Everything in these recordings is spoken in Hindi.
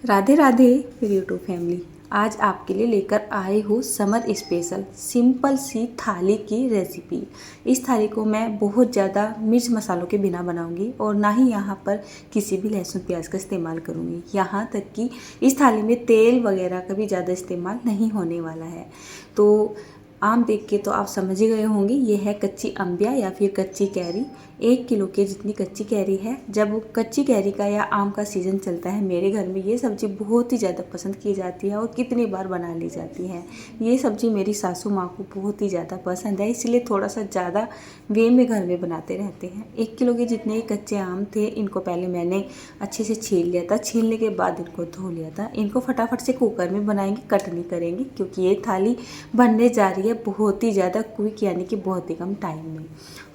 राधे राधे मेरी यूट्यूब फैमिली। आज आपके लिए लेकर आए हूँ समर स्पेशल सिंपल सी थाली की रेसिपी। इस थाली को मैं बहुत ज़्यादा मिर्च मसालों के बिना बनाऊंगी और ना ही यहाँ पर किसी भी लहसुन प्याज का इस्तेमाल करूँगी। यहाँ तक कि इस थाली में तेल वगैरह का भी ज़्यादा इस्तेमाल नहीं होने वाला है। तो आम देख के तो आप समझ ही गए होंगे, ये है कच्ची अम्बिया या फिर कच्ची कैरी। 1 किलो के जितनी कच्ची कैरी है। जब कच्ची कैरी का या आम का सीज़न चलता है मेरे घर में ये सब्ज़ी बहुत ही ज़्यादा पसंद की जाती है और कितनी बार बना ली जाती है। ये सब्ज़ी मेरी सासू माँ को बहुत ही ज़्यादा पसंद है, इसलिए थोड़ा सा ज़्यादा वे में घर में बनाते रहते हैं। 1 किलो के जितने कच्चे आम थे इनको पहले मैंने अच्छे से छील लिया था। छीलने के बाद इनको धो लिया था। इनको फटाफट से कुकर में बनाएंगे, कट नहीं करेंगे क्योंकि ये थाली बनने जा रही है बहुत ही ज़्यादा क्विक, यानी कि बहुत ही कम टाइम में।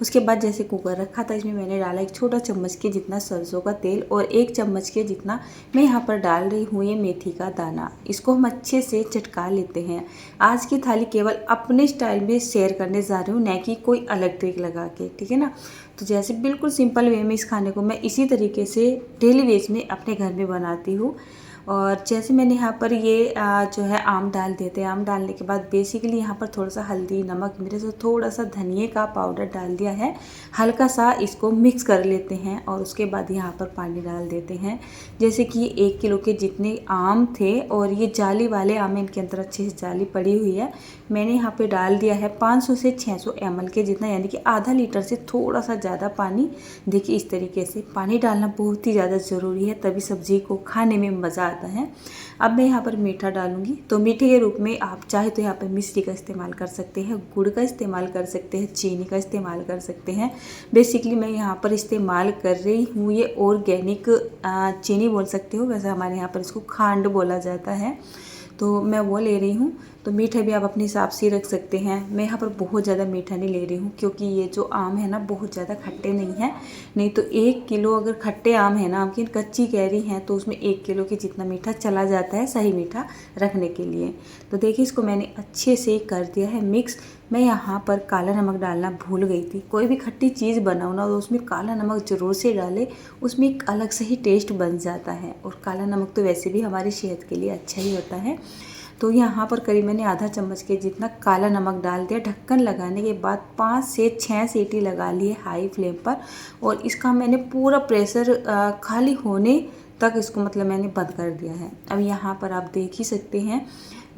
उसके बाद जैसे कुकर रखा था इसमें मैंने डाला 1 छोटा चम्मच के जितना सरसों का तेल और 1 चम्मच के जितना मैं यहाँ पर डाल रही हूँ ये मेथी का दाना। इसको हम अच्छे से चटका लेते हैं। आज की थाली केवल अपने स्टाइल में शेयर करने जा रही हूँ, न कि कोई अलग ट्रिक लगा के, ठीक है ना। तो जैसे बिल्कुल सिंपल वे में इस खाने को मैं इसी तरीके से डेली वेज में अपने घर में बनाती हूँ। और जैसे मैंने यहाँ पर ये जो है आम डाल देते हैं। आम डालने के बाद बेसिकली यहाँ पर थोड़ा सा हल्दी, नमक, मिर्च और थोड़ा सा धनिए का पाउडर डाल दिया है। हल्का सा इसको मिक्स कर लेते हैं और उसके बाद यहाँ पर पानी डाल देते हैं। जैसे कि 1 किलो के जितने आम थे और ये जाली वाले आम हैं, इनके अंदर अच्छी से जाली पड़ी हुई है। मैंने यहाँ पे डाल दिया है 500 से 600 ml के जितना, यानी कि आधा लीटर से थोड़ा सा ज़्यादा पानी। देखिए इस तरीके से पानी डालना बहुत ही ज़्यादा ज़रूरी है, तभी सब्ज़ी को खाने में मज़ा आता है। अब मैं यहाँ पर मीठा डालूंगी, तो मीठे के रूप में आप चाहे तो यहाँ पर मिश्री का इस्तेमाल कर सकते हैं, गुड़ का इस्तेमाल कर सकते हैं, चीनी का इस्तेमाल कर सकते हैं। बेसिकली मैं यहाँ पर इस्तेमाल कर रही हूँ ये ऑर्गेनिक चीनी बोल सकते हो, वैसे हमारे यहाँ पर इसको खांड बोला जाता है, तो मैं वो ले रही हूँ। तो मीठा भी आप अपने हिसाब से रख सकते हैं। मैं यहाँ पर बहुत ज़्यादा मीठा नहीं ले रही हूँ क्योंकि ये जो आम है ना बहुत ज़्यादा खट्टे नहीं हैं। नहीं तो 1 किलो अगर खट्टे आम है ना, आम की कच्ची कैरी हैं, तो उसमें 1 किलो की जितना मीठा चला जाता है सही मीठा रखने के लिए। तो देखिए इसको मैंने अच्छे से कर दिया है मिक्स। मैं यहाँ पर काला नमक डालना भूल गई थी। कोई भी खट्टी चीज़ बनाओ ना तो उसमें काला नमक ज़रूर से डालें, उसमें एक अलग से ही टेस्ट बन जाता है। और काला नमक तो वैसे भी हमारी सेहत के लिए अच्छा ही होता है। तो यहाँ पर करीब मैंने आधा चम्मच के जितना काला नमक डाल दिया। ढक्कन लगाने के बाद 5 से 6 सीटी लगा लिए हाई फ्लेम पर और इसका मैंने पूरा प्रेशर खाली होने तक इसको मतलब मैंने बंद कर दिया है। अब यहाँ पर आप देख ही सकते हैं,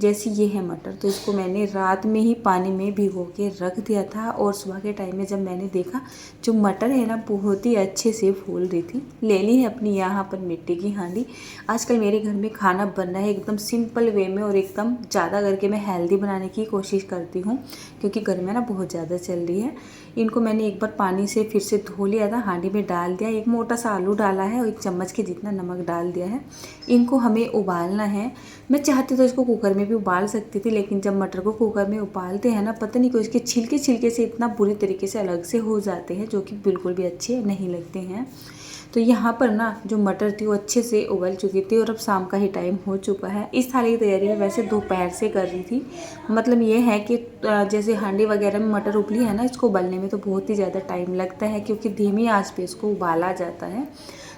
जैसे ये है मटर, तो इसको मैंने रात में ही पानी में भिगो के रख दिया था और सुबह के टाइम में जब मैंने देखा जो मटर है ना बहुत ही अच्छे से फूल रही थी। ले ली है अपनी यहाँ पर मिट्टी की हांडी। आजकल मेरे घर में खाना बन रहा है एकदम सिंपल वे में और एकदम ज़्यादा करके मैं हेल्दी बनाने की कोशिश करती हूँ क्योंकि गर्मी ना बहुत ज़्यादा चल रही है। इनको मैंने एक बार पानी से फिर से धो लिया था, हांडी में डाल दिया, एक मोटा सा आलू डाला है और 1 चम्मच के जितना नमक डाल दिया है। इनको हमें उबालना है। मैं चाहती तो इसको कुकर में भी उबाल सकती थी, लेकिन जब मटर को कुकर में उबालते हैं ना पता नहीं क्यों इसके छिलके छिलके से इतना बुरी तरीके से अलग से हो जाते हैं जो कि बिल्कुल भी अच्छे नहीं लगते हैं। तो यहाँ पर ना जो मटर थी वो अच्छे से उबल चुकी थी और अब शाम का ही टाइम हो चुका है। इस थाली की तैयारी मैं वैसे दोपहर से कर रही थी। मतलब ये है कि जैसे हांडी वगैरह में मटर उबली है ना, इसको उबलने में तो बहुत ही ज़्यादा टाइम लगता है क्योंकि धीमी आंच पे इसको उबाला जाता है।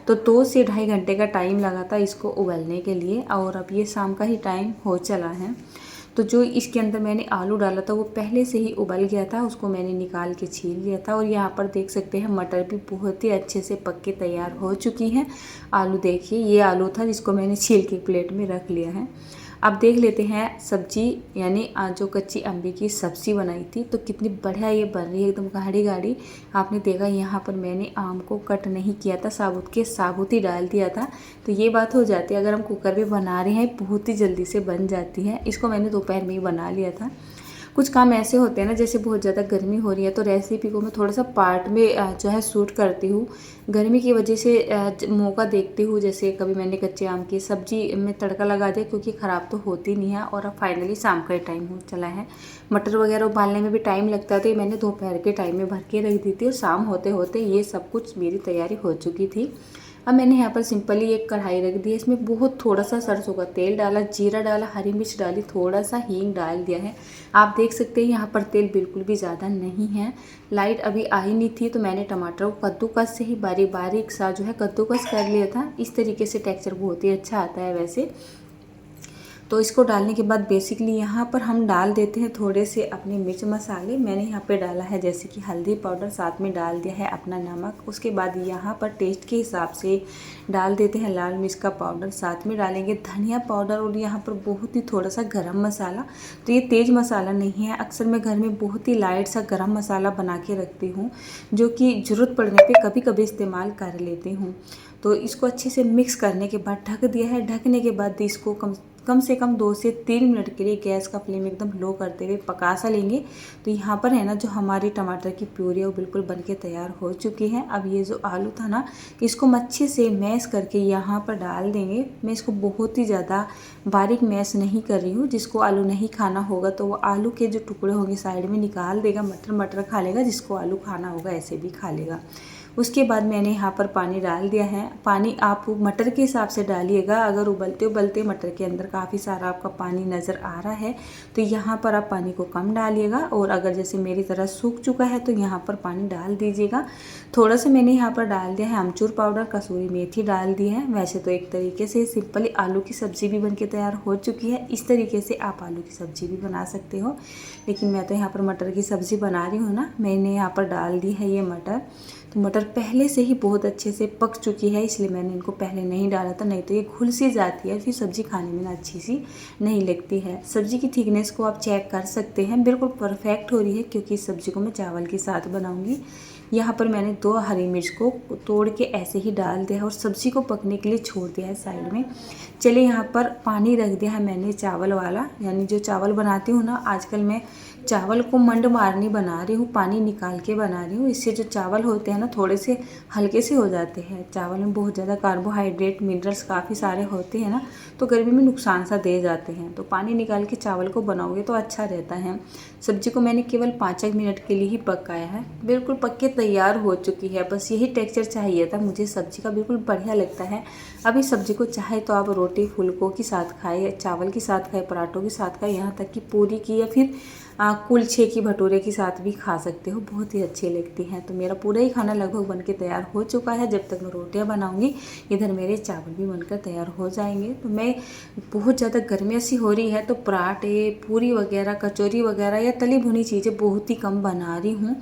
तो 2 से ढाई घंटे का टाइम लगा था इसको उबलने के लिए और अब ये शाम का ही टाइम हो चला है। तो जो इसके अंदर मैंने आलू डाला था वो पहले से ही उबल गया था, उसको मैंने निकाल के छील लिया था। और यहाँ पर देख सकते हैं मटर भी बहुत ही अच्छे से पक के तैयार हो चुकी हैं। आलू देखिए, ये आलू था जिसको मैंने छील के प्लेट में रख लिया है। अब देख लेते हैं सब्जी, यानी जो कच्ची अम्बी की सब्ज़ी बनाई थी तो कितनी बढ़िया ये बन रही है, एकदम गाढ़ी गाढ़ी। आपने देखा यहाँ पर मैंने आम को कट नहीं किया था, साबुत के साबुत ही डाल दिया था। तो ये बात हो जाती है, अगर हम कुकर में बना रहे हैं बहुत ही जल्दी से बन जाती है। इसको मैंने दोपहर में ही बना लिया था। कुछ काम ऐसे होते हैं ना, जैसे बहुत ज़्यादा गर्मी हो रही है तो रेसिपी को मैं थोड़ा सा पार्ट में जो है शूट करती हूँ। गर्मी की वजह से मौका देखती हूँ, जैसे कभी मैंने कच्चे आम की सब्जी में तड़का लगा दिया क्योंकि ख़राब तो होती नहीं है। और अब फाइनली शाम का टाइम हो चला है, मटर वगैरह उबालने में भी टाइम लगता है, तो ये मैंने दोपहर के टाइम में भर के रख दी थी और शाम होते होते ये सब कुछ मेरी तैयारी हो चुकी थी। अब मैंने यहाँ पर सिंपली एक कढ़ाई रख दी है, इसमें बहुत थोड़ा सा सरसों का तेल डाला, जीरा डाला, हरी मिर्च डाली, थोड़ा सा हींग डाल दिया है। आप देख सकते हैं यहाँ पर तेल बिल्कुल भी ज़्यादा नहीं है। लाइट अभी आई नहीं थी तो मैंने टमाटर को कद्दूकस से ही बारीक बारीक सा जो है कद्दूकस कर लिया था। इस तरीके से टेक्सचर बहुत ही अच्छा आता है वैसे। तो इसको डालने के बाद बेसिकली यहाँ पर हम डाल देते हैं थोड़े से अपने मिर्च मसाले। मैंने यहाँ पे डाला है जैसे कि हल्दी पाउडर, साथ में डाल दिया है अपना नमक। उसके बाद यहाँ पर टेस्ट के हिसाब से डाल देते हैं लाल मिर्च का पाउडर, साथ में डालेंगे धनिया पाउडर और यहाँ पर बहुत ही थोड़ा सा गरम मसाला। तो ये तेज़ मसाला नहीं है, अक्सर मैं घर में बहुत ही लाइट सा गरम मसाला बना के रखती हूँ जो कि ज़रूरत पड़ने पे कभी कभी इस्तेमाल कर लेती हूँ। तो इसको अच्छे से मिक्स करने के बाद ढक दिया है। ढकने के बाद इसको कम से कम 2 से 3 मिनट के लिए गैस का फ्लेम एकदम लो करते हुए पका सा लेंगे। तो यहाँ पर है ना जो हमारी टमाटर की प्यूरी है वो बिल्कुल बनके तैयार हो चुकी है। अब ये जो आलू था ना इसको हम अच्छे से मैश करके यहाँ पर डाल देंगे। मैं इसको बहुत ही ज़्यादा बारीक मैश नहीं कर रही हूँ, जिसको आलू नहीं खाना होगा तो वो आलू के जो टुकड़े होंगे साइड में निकाल देगा, मटर मटर खा लेगा, जिसको आलू खाना होगा ऐसे भी खा लेगा। उसके बाद मैंने यहाँ पर पानी डाल दिया है। पानी आप मटर के हिसाब से डालिएगा, अगर उबलते उबलते मटर के अंदर काफ़ी सारा आपका पानी नज़र आ रहा है तो यहाँ पर आप पानी को कम डालिएगा, और अगर जैसे मेरी तरह सूख चुका है तो यहाँ पर पानी डाल दीजिएगा। थोड़ा सा मैंने यहाँ पर डाल दिया है अमचूर पाउडर, कसूरी मेथी डाल दी है। वैसे तो एक तरीके से सिंपली आलू की सब्ज़ी भी बनके तैयार हो चुकी है। इस तरीके से आप आलू की सब्ज़ी भी बना सकते हो, लेकिन मैं तो यहाँ पर मटर की सब्ज़ी बना रही हूँ ना। मैंने यहाँ पर डाल दी है ये मटर। तो मटर पहले से ही बहुत अच्छे से पक चुकी है, इसलिए मैंने इनको पहले नहीं डाला था, नहीं तो ये घुल सी जाती है, फिर सब्ज़ी खाने में ना अच्छी सी नहीं लगती है। सब्ज़ी की थिकनेस को आप चेक कर सकते हैं, बिल्कुल परफेक्ट हो रही है क्योंकि इस सब्ज़ी को मैं चावल के साथ बनाऊंगी। यहाँ पर मैंने 2 हरी मिर्च को तोड़ के ऐसे ही डाल दिया है और सब्ज़ी को पकने के लिए छोड़ दिया है साइड में। चलिए यहाँ पर पानी रख दिया है मैंने चावल वाला, यानी जो चावल बनाती हूँ ना, आजकल मैं चावल को मंड मारनी बना रही हूँ, पानी निकाल के बना रही हूँ। इससे जो चावल होते हैं ना थोड़े से हल्के से हो जाते हैं। चावल में बहुत ज़्यादा कार्बोहाइड्रेट मिनरल्स काफ़ी सारे होते हैं ना, तो गर्मी में नुकसान सा दे जाते हैं। तो पानी निकाल के चावल को बनाओगे तो अच्छा रहता है। सब्जी को मैंने केवल 5 मिनट के लिए ही पकाया है, बिल्कुल पक के तैयार हो चुकी है। बस यही टेक्सचर चाहिए था मुझे सब्जी का, बिल्कुल बढ़िया लगता है। अब इस सब्जी को चाहे तो आप रोटी फुलकों के साथ खाए, चावल के साथ खाए, पराठों के साथ खाए, यहाँ तक कि पूरी की या फिर कुलचे की भटूरे के साथ भी खा सकते हो, बहुत ही अच्छी लगती हैं। तो मेरा पूरा ही खाना लगभग बनके तैयार हो चुका है। जब तक मैं रोटियां बनाऊंगी इधर मेरे चावल भी बनकर तैयार हो जाएंगे। तो मैं बहुत ज़्यादा गर्मी सी हो रही है तो पराठे, पूरी वगैरह, कचौरी वगैरह या तली भुनी चीज़ें बहुत ही कम बना रही हूँ।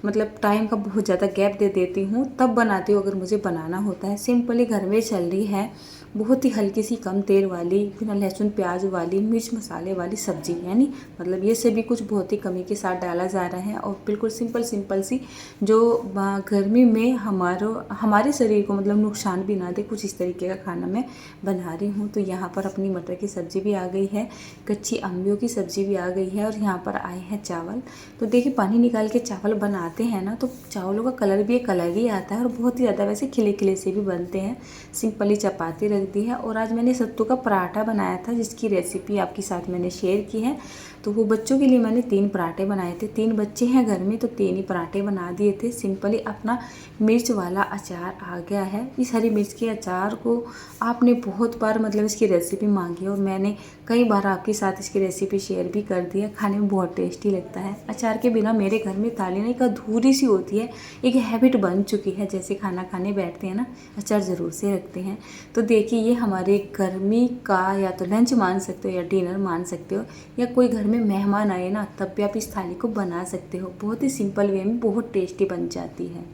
मतलब टाइम का बहुत ज़्यादा गैप दे देती हूँ, तब बनाती हूँ अगर मुझे बनाना होता है। सिंपली घर में चल रही है, बहुत ही हल्की सी कम तेल वाली, बिना लहसुन प्याज वाली, मिर्च मसाले वाली सब्जी, यानी मतलब ये सभी कुछ बहुत ही कमी के साथ डाला जा रहा है और बिल्कुल सिंपल सी, जो गर्मी में हमारे शरीर को मतलब नुकसान भी ना दे, कुछ इस तरीके का खाना मैं बना रही हूँ। तो यहाँ पर अपनी मटर की सब्ज़ी भी आ गई है, कच्ची अम्बियों की सब्ज़ी भी आ गई है और यहाँ पर आए हैं चावल। तो देखिए पानी निकाल के चावल बनाते हैं ना तो चावलों का कलर भी एक अलग ही आता है और बहुत ही ज़्यादा वैसे खिले खिले से भी बनते हैं। सिंपली चपाती रख दी है और आज मैंने सत्तू का पराठा बनाया था, जिसकी रेसिपी आपके साथ मैंने शेयर की है। तो वो बच्चों के लिए मैंने 3 पराठे बनाए थे। 3 बच्चे हैं घर में तो 3 ही पराठे बना दिए थे। सिंपली अपना मिर्च वाला अचार आ गया है। इस हरी मिर्च के अचार को आपने बहुत बार मतलब इसकी रेसिपी मांगी है और मैंने कई बार आपके साथ इसकी रेसिपी शेयर भी कर दी है। खाने में बहुत टेस्टी लगता है। अचार के बिना मेरे घर में थाली नहीं अधूरी सी होती है, एक हैबिट बन चुकी है। जैसे खाना खाने बैठते हैं ना, अचार ज़रूर से रखते हैं। तो देखिए ये हमारे गर्मी का या तो लंच मान सकते हो या डिनर मान सकते हो, या कोई घर में मेहमान आए ना तब भी आप इस थाली को बना सकते हो। बहुत ही सिंपल वे में बहुत टेस्टी बन जाती है।